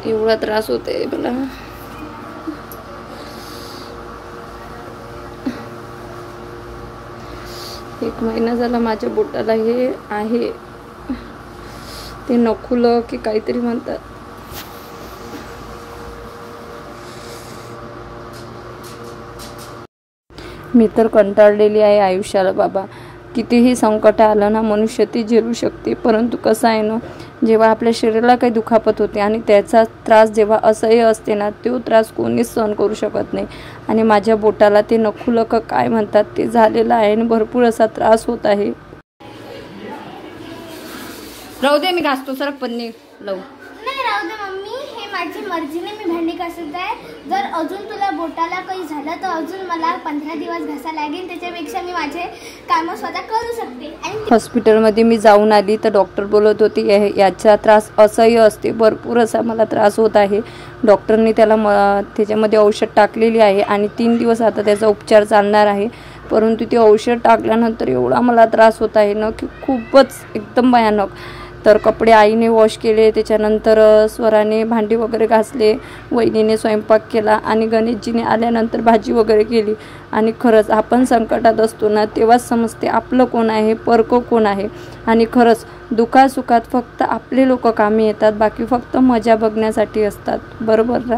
एवढा त्रास होते मला. एक महिना झाला माझ्या बोटाला हे आहे, ते नखुलं की काहीतरी म्हणतात. मी तर कंटाळलेली आहे आयुष्याला बाबा. कितीही संकट आलं ना, मनुष्य ती झेलू शकते, परंतु कसं आहे ना, जेव्हा आपल्या शरीराला काही दुखापत होते आणि त्याचा त्रास जेव्हा असह्य असते ना, तो त्रास कोणीच सहन करू शकत नाही. आणि माझ्या बोटाला ते नखुलक काय म्हणतात ते झालेलं आहे आणि भरपूर असा त्रास होत आहे. राहू दे, मी घासतो सरक पन्नी लावू. नाही राहू दे मम्मी, हे माझी मर्जीने मी भांडी घासत आहे. जर अजून तुला बोटाला काही झालं तर अजून मला 15 दिवस घासा लागेल. त्याच्यापेक्षा मी माझे कामं स्वतः करू शकते. आणि हॉस्पिटलमध्ये मी जाऊन आली तर डॉक्टर बोलत होते याचा त्रास असह्य असते, भरपूर असा मला त्रास होत आहे. डॉक्टरनी त्याला त्याच्यामध्ये औषध टाकलेली आहे आणि 3 दिवस आता त्याचा उपचार चालणार आहे. परंतु ते औषध टाकल्यानंतर एवढा मला त्रास होत आहे ना की खूपच एकदम भयानक. तर कपडे आईने वॉश केले, त्याच्यानंतर स्वराने भांडी वगैरे घासले, वहिनीने स्वयंपाक केला आणि गणेशजीने आल्यानंतर भाजी वगैरे केली. आणि खरंच आपण संकटात असतो ना तेव्हाच समजते आपलं कोण आहे, परकं कोण आहे. आणि खरंच दुःखासुखात फक्त आपले लोक कामी येतात, बाकी फक्त मजा बघण्यासाठी असतात. बरोबर ना?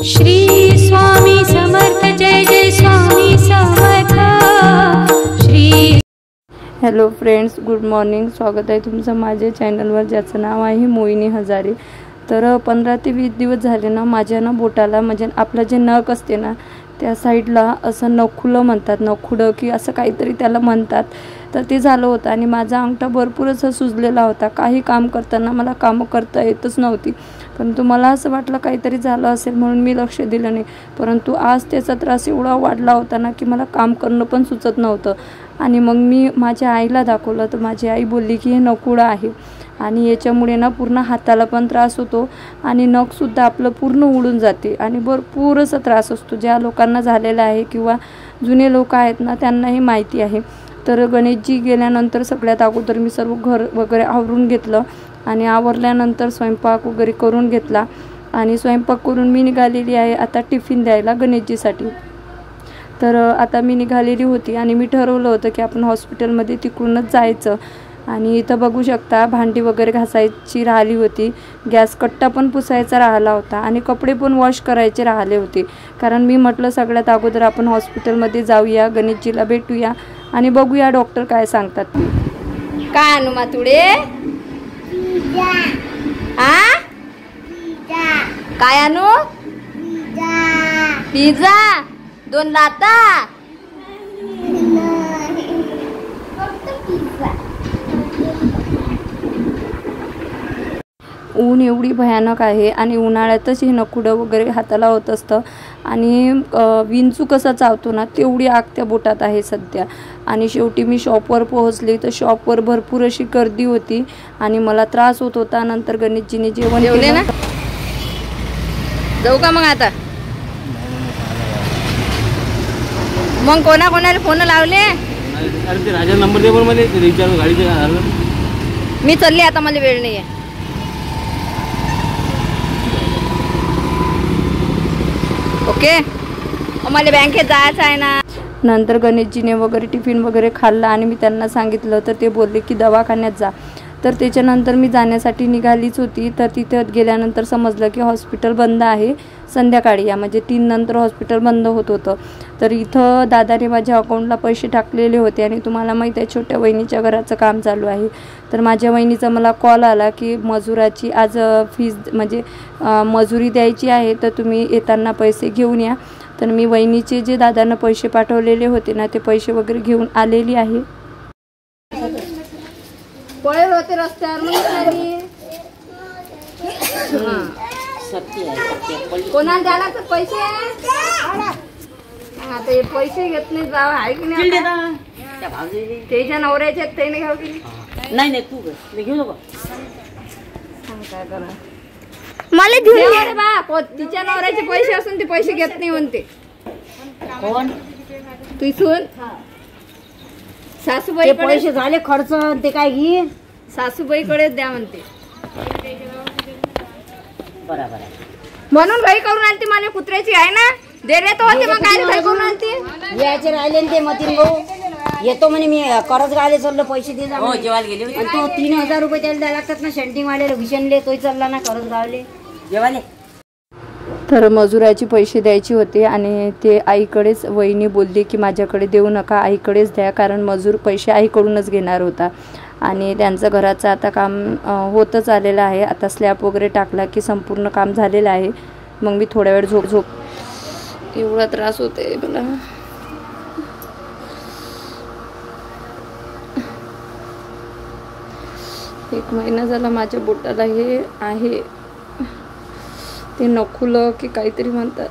श्री स्वामी समर्थ, जय जय Swami Samarth. Shri hello friends, good morning. स्वागत आहे तुमचं माझ्या चॅनलवर, ज्याचं नाव आहे मोहिनी हजारे. तर 15 ते 20 दिवस झाले ना माझ्या ना बोटाला, म्हणजे आपलं जे नख असते ना त्या साईडला असं नखुलं म्हणतात, नखुडं की असं काहीतरी त्याला म्हणतात. तर ते झालं होतं आणि माझा अंगठा भरपूर असा सुजलेला होता. काही काम करताना मला कामं करता येतच नव्हती, परंतु मला असं वाटलं काहीतरी झालं असेल म्हणून मी लक्ष दिलं नाही. परंतु आज त्याचा त्रास एवढा वाढला होता ना की मला काम करणं पण सुचत नव्हतं. आणि मग मी माझ्या आईला दाखवलं तर माझी आई बोलली की हे नकुडं आहे आणि याच्यामुळे ना पूर्ण हाताला पण त्रास होतो आणि नखसुद्धा आपलं पूर्ण उडून जाते आणि भरपूर असा त्रास असतो. ज्या लोकांना झालेला आहे किंवा जुने लोक आहेत ना त्यांनाही माहिती आहे. तर गणेशजी गेल्यानंतर सगळ्यात अगोदर मी सर्व घर वगैरे आवरून घेतलं आणि आवरल्यानंतर स्वयंपाक वगैरे करून घेतला आणि स्वयंपाक करून मी निघालेली आहे आता टिफिन द्यायला गणेशजीसाठी. तर आता मी निघालेली होती आणि मी ठरवलं होतं की आपण हॉस्पिटलमध्ये तिकडूनच जायचं. आणि इथं बघू शकता भांडी वगैरे घासायची राहिली होती, गॅस कट्टा पण पुसायचा राहिला होता आणि कपडे पण वॉश करायचे राहिले होते. कारण मी म्हटलं सगळ्यात अगोदर आपण हॉस्पिटलमध्ये जाऊया, गणेशजीला भेटूया आणि बघूया डॉक्टर काय सांगतात ते. काय आणू मातुडे? काय आणू? पिझ्झा 2 लाता? ऊन एवढी भयानक आहे आणि उन्हाळ्यातच हे नकुडं वगैरे हाताला होत असतं आणि विंचू कसा चावतो ना तेवढी आग त्या बोटात आहे सध्या. आणि शेवटी मी शॉपवर पोहोचली तर शॉपवर भरपूर अशी गर्दी होती आणि मला त्रास होत होता. नंतर गणेशजीने जेवण केलं ना. जाऊ का मग आता? मग कोणाला फोन लावले? राजा नंबर दे बरं मला, रिचार्ज गाडीचे झालं. मी चालली आता, मला वेळ नाही आहे. ओके, मला बँकेत जायचं आहे ना. नंतर गणेशजीने वगैरे टिफिन वगैरे खाल्ला आणि मी त्यांना सांगितलं तर ते बोलले की दवाखान्यात जा. तर त्याच्यानंतर मी जाण्यासाठी निघालीच होती. तर तिथे गेल्यानंतर समजलं की हॉस्पिटल बंद आहे संध्याकाळी, या म्हणजे 3 नंतर हॉस्पिटल बंद होत होतं. तर इथं दादाने माझ्या अकाउंटला पैसे टाकलेले होते आणि तुम्हाला माहीत आहे छोट्या वहिनीच्या घराचं काम चालू आहे. तर माझ्या वहिनीचा मला कॉल आला की मजुराची आज फीज म्हणजे मजुरी द्यायची आहे, तर तुम्ही येताना पैसे घेऊन या. तर मी वहिनीचे जे दादांना पैसे पाठवलेले होते ना ते पैसे वगैरे घेऊन आलेली आहे. पळेल होते रस्त्यावर कोणाला द्याला तर पैसे? आता हे पैसे घेत नाही जावं आहे की नाही? त्याच्या नवऱ्याच्या त्याने घ्याव की नाही तू घेऊ नको. काय करा मला घेऊन बा, तिच्या नवऱ्याचे पैसे असून ते पैसे घेत नाही म्हणते. कोण? तू सून सासूबाई पैसे झाले खर्च, ते काय घे सासूबाईकडे द्या म्हणते. बरोबर आहे. म्हणून घाई करून आणती मला कुत्र्याची आहे ना. दे रे तो होते मग काय घाई करून आणती. यायचे राहिले ते मतीन भाऊ येतो म्हणे मी करज गाले चाललो पैसे दे जा. हो जेवायला गेले होते. तो 3000 रुपये त्याला द्यायला लागतात ना शंटिंग वाले विशनले तोही चालला ना करज गावले जेवाले. तर मजुराचे पैसे द्यायचे होते आणि ते आईकडेच वहिनी बोलली की माझ्याकडे देऊ नका आईकडेच द्या कारण मजूर पैसे आईकडूनच घेणार होता. आणि त्यांचं घराचं आता काम होतच आलेलं आहे. आता स्लॅब वगैरे टाकला की संपूर्ण काम झालेलं आहे. मग मी थोड्या वेळ झोप एवढा त्रास होते मला. एक महिना झाला माझ्या बोटाला हे आहे ते नखुलं की काहीतरी म्हणतात.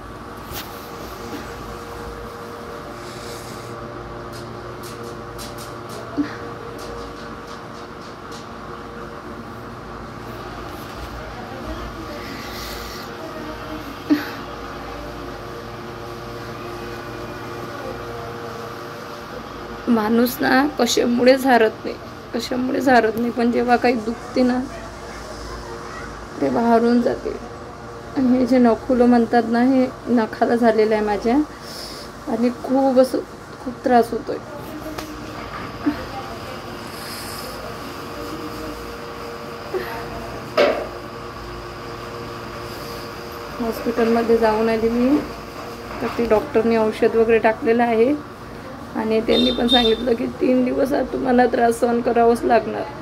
माणूस ना कशामुळेच हारत नाही पण जेव्हा काही दुखते ना ते बाहेरून जाते. आणि हे जे नखुलं म्हणतात ना हे नखाला झालेलं आहे माझ्या आणि खूप त्रास होतोय. हॉस्पिटलमध्ये जाऊन आली मी तर ते डॉक्टरने औषध वगैरे टाकलेलं आहे आणि त्यांनी पण सांगितलं की 3 दिवस तुम्हाला त्रास सहन करावाच लागणार.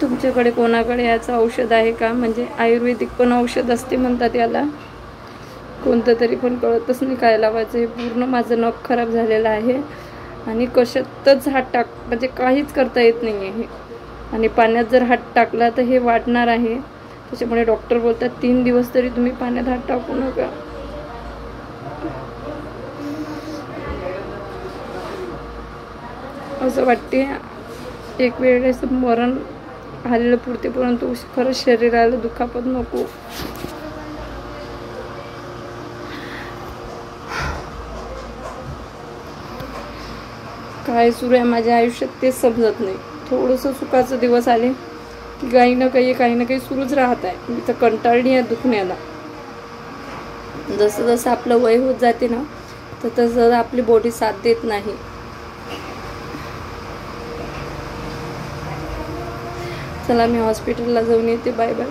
तुमच्याकडे कोणाकडे याचं औषध आहे का? म्हणजे आयुर्वेदिक पण औषध असते म्हणतात याला. कोणतं तरी पण कळतच नाही काय लावायचं. हे पूर्ण माझं नख खराब झालेलं आहे आणि कशातच हात म्हणजे काहीच करता येत नाही आहे. आणि पाण्यात जर हात टाकला तर हे वाढणार आहे. त्याच्यामुळे डॉक्टर बोलतात 3 दिवस तरी तुम्ही पाण्यात हात टाकू नका. असं वाटते एक वेळेस मरण आलेलं पुरते परंतु खरंच शरीराला दुखापत नको. काय सुरू आहे माझ्या आयुष्यात तेच समजत नाही. थोडंसं सुखाचं दिवस आले की काही ना काही सुरूच राहत आहे. मी तर कंटाळली आहे दुखण्याला. जसं जसं आपलं वय होत जाते ना तर तसं आपली बॉडी साथ देत नाही. चला मी हॉस्पिटलला जाऊन येते. Bye bye.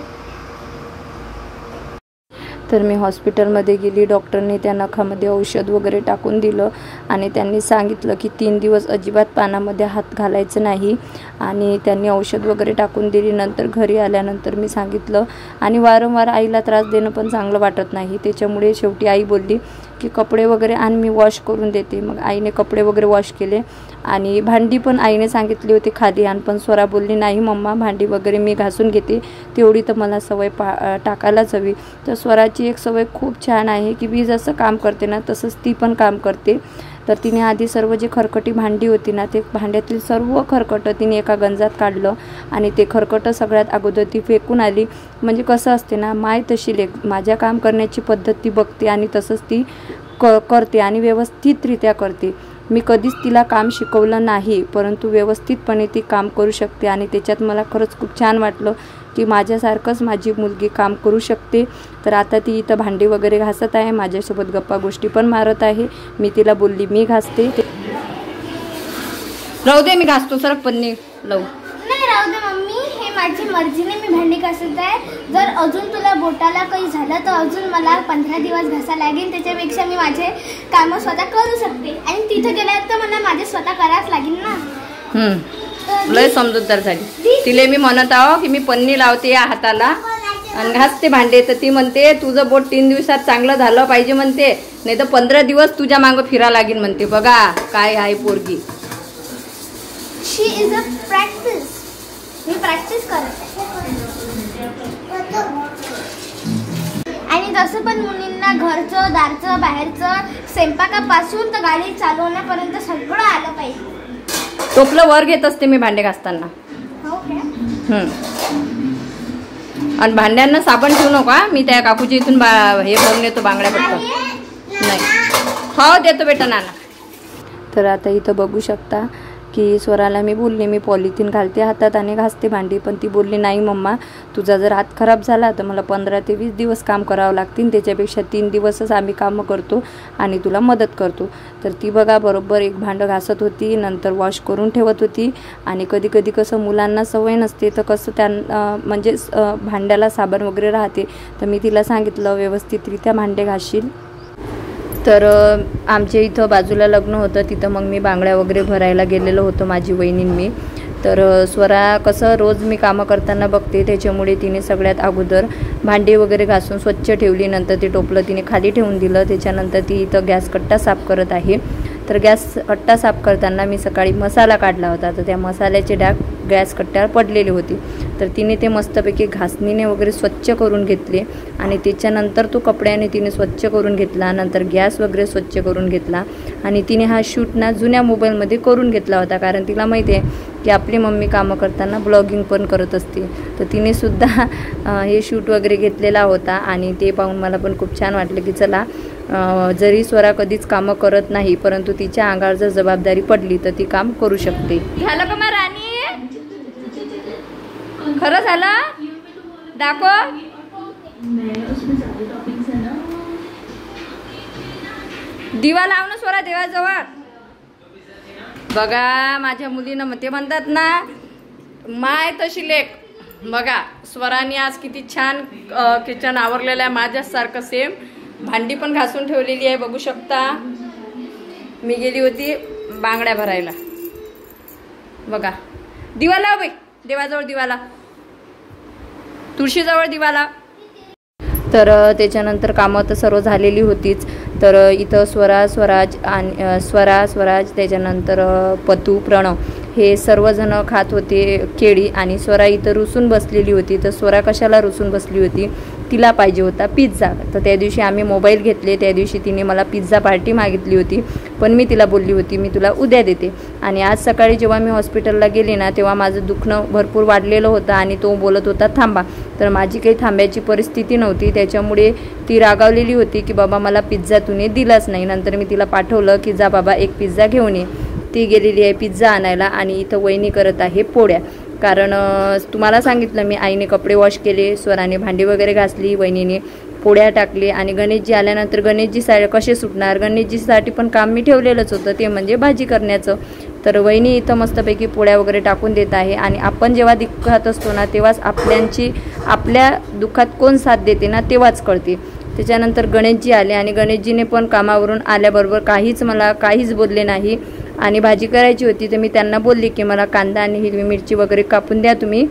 तर मी हॉस्पिटलमध्ये गेली. डॉक्टरने त्या नखामध्ये औषध वगैरे टाकून दिलं आणि त्यांनी सांगितलं की 3 दिवस अजिबात पाण्यामध्ये हात घालायचं नाही आणि त्यांनी औषध वगैरे टाकून दिली. नंतर घरी आल्यानंतर मी सांगितलं आणि वारंवार आईला त्रास देणं पण चांगलं वाटत नाही. त्याच्यामुळे शेवटी आई बोलली की कपडे वगैरे आण मी वॉश करून देते. मग आईने कपडे वगैरे वॉश केले आणि भांडी पण आईने सांगितली होती खाली आण पण स्वरा बोलली नाही मम्मा भांडी वगैरे मी घासून घेते तेवढी तर मला सवय टाकायलाच हवी. तर स्वराची एक सवय खूप छान आहे की मी जसं काम करते ना तसंच ती पण काम करते. तर तिने आधी सर्व जे खरकटी भांडी होती ना ते भांड्यातील सर्व खरकटं तिने एका गंजात काढलं आणि ते खरकटं सगळ्यात अगोदर ती फेकून आली. म्हणजे कसं असते ना माय तशी लेक. माझ्या काम करण्याची पद्धत ती बघते आणि तसंच ती करते आणि व्यवस्थितरित्या करते. मी कधीच तिला काम शिकवलं नाही परंतु व्यवस्थितपणे ती काम करू शकते आणि त्याच्यात मला खरंच खूप छान वाटलं की माझ्यासारखंच माझी मुलगी काम करू शकते. तर आता ती इथं भांडी वगैरे घासत आहे. माझ्यासोबत गप्पा गोष्टी पण मारत आहे. मी तिला बोलली मी घासते. राहू दे मी घासतो सरक पन्नी लावू नाही राहू दे मम्मी. हे माझी मर्जीने मी भांडी घासत आहे. जर अजून तुला बोटाला काही झालं तर अजून मला 15 दिवस घासा लागेल. त्याच्यापेक्षा मी माझे कामं स्वतः करू शकते आणि तिथे गेल्यावर तर मला माझे स्वतः करावंच लागेल ना. लय समजूतदार झाली. तिले मी म्हणत आहो की मी पन्नी लावते या हाताला आणि घासते भांडे तर ती म्हणते तुझं बोट 3 दिवसात चांगलं झालं पाहिजे म्हणते नाही तर 15 दिवस तुझ्या मागं फिरा लागेल म्हणते. बघा काय आहे पोरगी. She is a practice. मी प्रॅक्टिस करते. आणि जसं पण मुलींना घरचं दारचं बाहेरचं स्वयंपाकापासून तर गाडी चालवण्यापर्यंत सगळं आलं पाहिजे. टोपलं वर घेत असते मी भांडे घासताना. हो काय? आणि भांड्यांना साबण ठेवू नका. मी त्या काकूच्या इथून हे भरून येतो बांगड्या पटकन. नाही हो देतो बेटा नाना. तर आता इथं बघू शकता की स्वराला मी बोलले मी पॉलिथिन घालते हातात आणि घासते भांडी, पण ती बोलली नाही मम्मा तुझा जर हात खराब झाला तर मला 15 ते 20 दिवस काम करावं लागतील, त्याच्यापेक्षा 3 दिवसच आम्ही कामं करतो आणि तुला मदत करतो. तर ती बघा बरोबर एक भांडं घासत होती, नंतर वॉश करून ठेवत होती. आणि कधी कधी कसं मुलांना सवय नसते तर कसं त्यांना म्हणजे भांड्याला साबण वगैरे राहते, तर मी तिला सांगितलं व्यवस्थितरित्या भांडे घासशील. तर आमच्या इथं बाजूला लग्न होतं, तिथं मग मी बांगड्या वगैरे भरायला गेलेलो होतो माझी वहिनी मी. तर स्वरा कसं रोज मी कामं करताना बघते, त्याच्यामुळे तिने सगळ्यात अगोदर भांडी वगैरे घासून स्वच्छ ठेवली. नंतर ते टोपलं तिने खाली ठेवून दिलं. त्याच्यानंतर ती इथं गॅस कट्टा साफ करत आहे. तर गॅस कट्टा साफ करताना मी सकाळी मसाला काढला होता, तर त्या मसाल्याचे डाग गॅस कट्ट्यावर पडलेले होते. तर तिने ते मस्तपैकी घासणीने वगैरे स्वच्छ करून घेतले आणि त्याच्यानंतर तो कपड्याने तिने स्वच्छ करून घेतला. नंतर गॅस वगैरे स्वच्छ करून घेतला आणि तिने हा शूट ना जुन्या मोबाईलमध्ये करून घेतला होता, कारण तिला माहिती आहे की आपली मम्मी कामं करताना ब्लॉगिंग पण करत असते. तर तिने सुद्धा हे शूट वगैरे घेतलेला होता आणि ते पाहून मला पण खूप छान वाटलं की चला जरी स्वरा कधीच कामं करत नाही, परंतु तिच्या अंगावर जर जबाबदारी पडली तर ती काम करू शकते. झालं का मग राणी? खरं झालं? दाखव. दिवा लाव ना स्वरा देवाजवळ. बघा माझ्या मुलीनं ते म्हणतात ना माय तशी लेक. बघा स्वराने आज किती छान किचन आवरलेलं आहे माझ्यासारखं सेम. भांडी पण घासून ठेवलेली आहे बघू शकता. मी गेली होती बांगड्या भरायला. बघा दिवा लाव बाई देवाजवळ, दिवा लाव, तुळशीजवळ दिवा लाव. तर त्याच्यानंतर कामं तर सर्व झालेली होतीच. तर इथं स्वराज त्याच्यानंतर पतू प्रणव हे सर्वजण खात होते केळी आणि स्वरा इथं रुसून बसलेली होती. तर स्वरा कशाला रुसून बसली होती? तिला पाहिजे होता पिझ्झा. तर त्या दिवशी आम्ही मोबाईल घेतले, त्या दिवशी तिने मला पिझ्झा पार्टी मागितली होती, पण मी तिला बोलली होती मी तुला उद्या देते. आणि आज सकाळी जेव्हा मी हॉस्पिटलला गेली ना तेव्हा माझं दुखणं भरपूर वाढलेलं होतं आणि तो बोलत होता थांबा. तर माझी काही थांबायची परिस्थिती नव्हती, त्याच्यामुळे ती रागावलेली होती की बाबा मला पिझ्झा तुने दिलाच नाही. नंतर मी तिला पाठवलं की जा बाबा एक पिझ्झा घेऊन ये. ती गेलेली आहे पिझ्झा आणायला आणि इथं वहिनी करत आहे पोळ्या. कारण तुम्हाला सांगितलं मी आईने कपडे वॉश केले, स्वराने भांडी वगैरे घासली, वहिनीने पोळ्या टाकले आणि गणेशजी आल्यानंतर गणेशजी कसे सुटणार, गणेशजीसाठी पण काम मी ठेवलेलंच होतं ते म्हणजे भाजी करण्याचं. तर वहिनी इथं मस्तपैकी पोळ्या वगैरे टाकून देत आहे. आणि आपण जेव्हा दुःखात असतो ना तेव्हाच आपल्या दुःखात कोण साथ देते ना तेव्हाच कळते. त्याच्यानंतर गणेशजी आले आणि गणेशजीने पण कामावरून आल्याबरोबर मला काहीच बोलले नाही. आणि भाजी करायची होती तर मी त्यांना बोलली की मला कांदा आणि हिरवी मिरची वगैरे कापून द्या तुम्ही,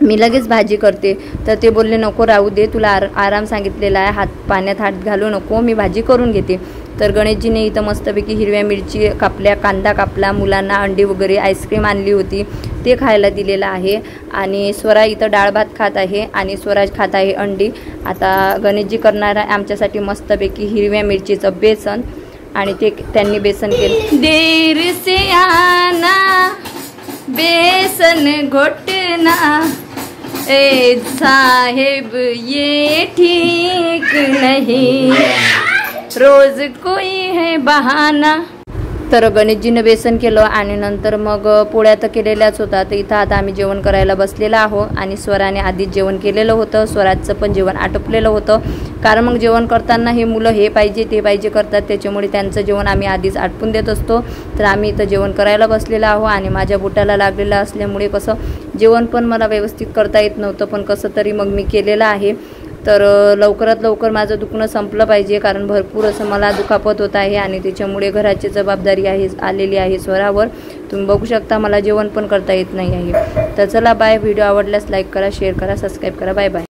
मी लगेच भाजी करते. तर ते बोलले नको राहू दे, तुला आराम सांगितलेला आहे, पाण्यात हात घालू नको, मी भाजी करून घेते. तर गणेशजीने इथं मस्तपैकी हिरव्या मिरची कापल्या, कांदा कापला, मुलांना अंडी वगैरे आईस्क्रीम आणली होती ते खायला दिलेलं आहे. आणि स्वरा इथं डाळ भात खात आहे आणि स्वराज खात आहे अंडी. आता गणेशजी करणार आहे आमच्यासाठी मस्तपैकी हिरव्या मिरचीचं बेसन आणि ते त्यांनी बेसन केलं. देर से आना बेसन घोटना ए साहेब ये ठीक नहीं, रोज कोई है बहाना. तर गणेशजीनं बेसन केलं आणि नंतर मग पोळ्या तर केलेल्याच होता. तर इथं आता आम्ही जेवण करायला बसलेलं आहोत आणि स्वराने आधीच जेवण केलेलं होतं. स्वराजचं पण जेवण आटपलेलं होतं, कारण मग जेवण करताना हे मुलं हे पाहिजे ते पाहिजे करतात, त्याच्यामुळे त्यांचं जेवण आम्ही आधीच आटपून देत असतो. तर आम्ही इथं जेवण करायला बसलेलं आहोत आणि माझ्या बोटाला लागलेलं असल्यामुळे कसं जेवण पण मला व्यवस्थित करता येत नव्हतं, पण कसं तरी मग मी केलेलं आहे. तर लवकरात लवकर माझं दुखणं संपलं पाहिजे, कारण भरपूर असं मला दुखापत होत आहे आणि त्याच्यामुळे घराची जबाबदारी आलेली आहे स्वरावर. तुम्ही बघू शकता मला जेवण पण करता येत नाही आहे. तर चला बाय. व्हिडिओ आवडल्यास लाईक करा, शेअर करा, सबस्क्राईब करा. Bye bye.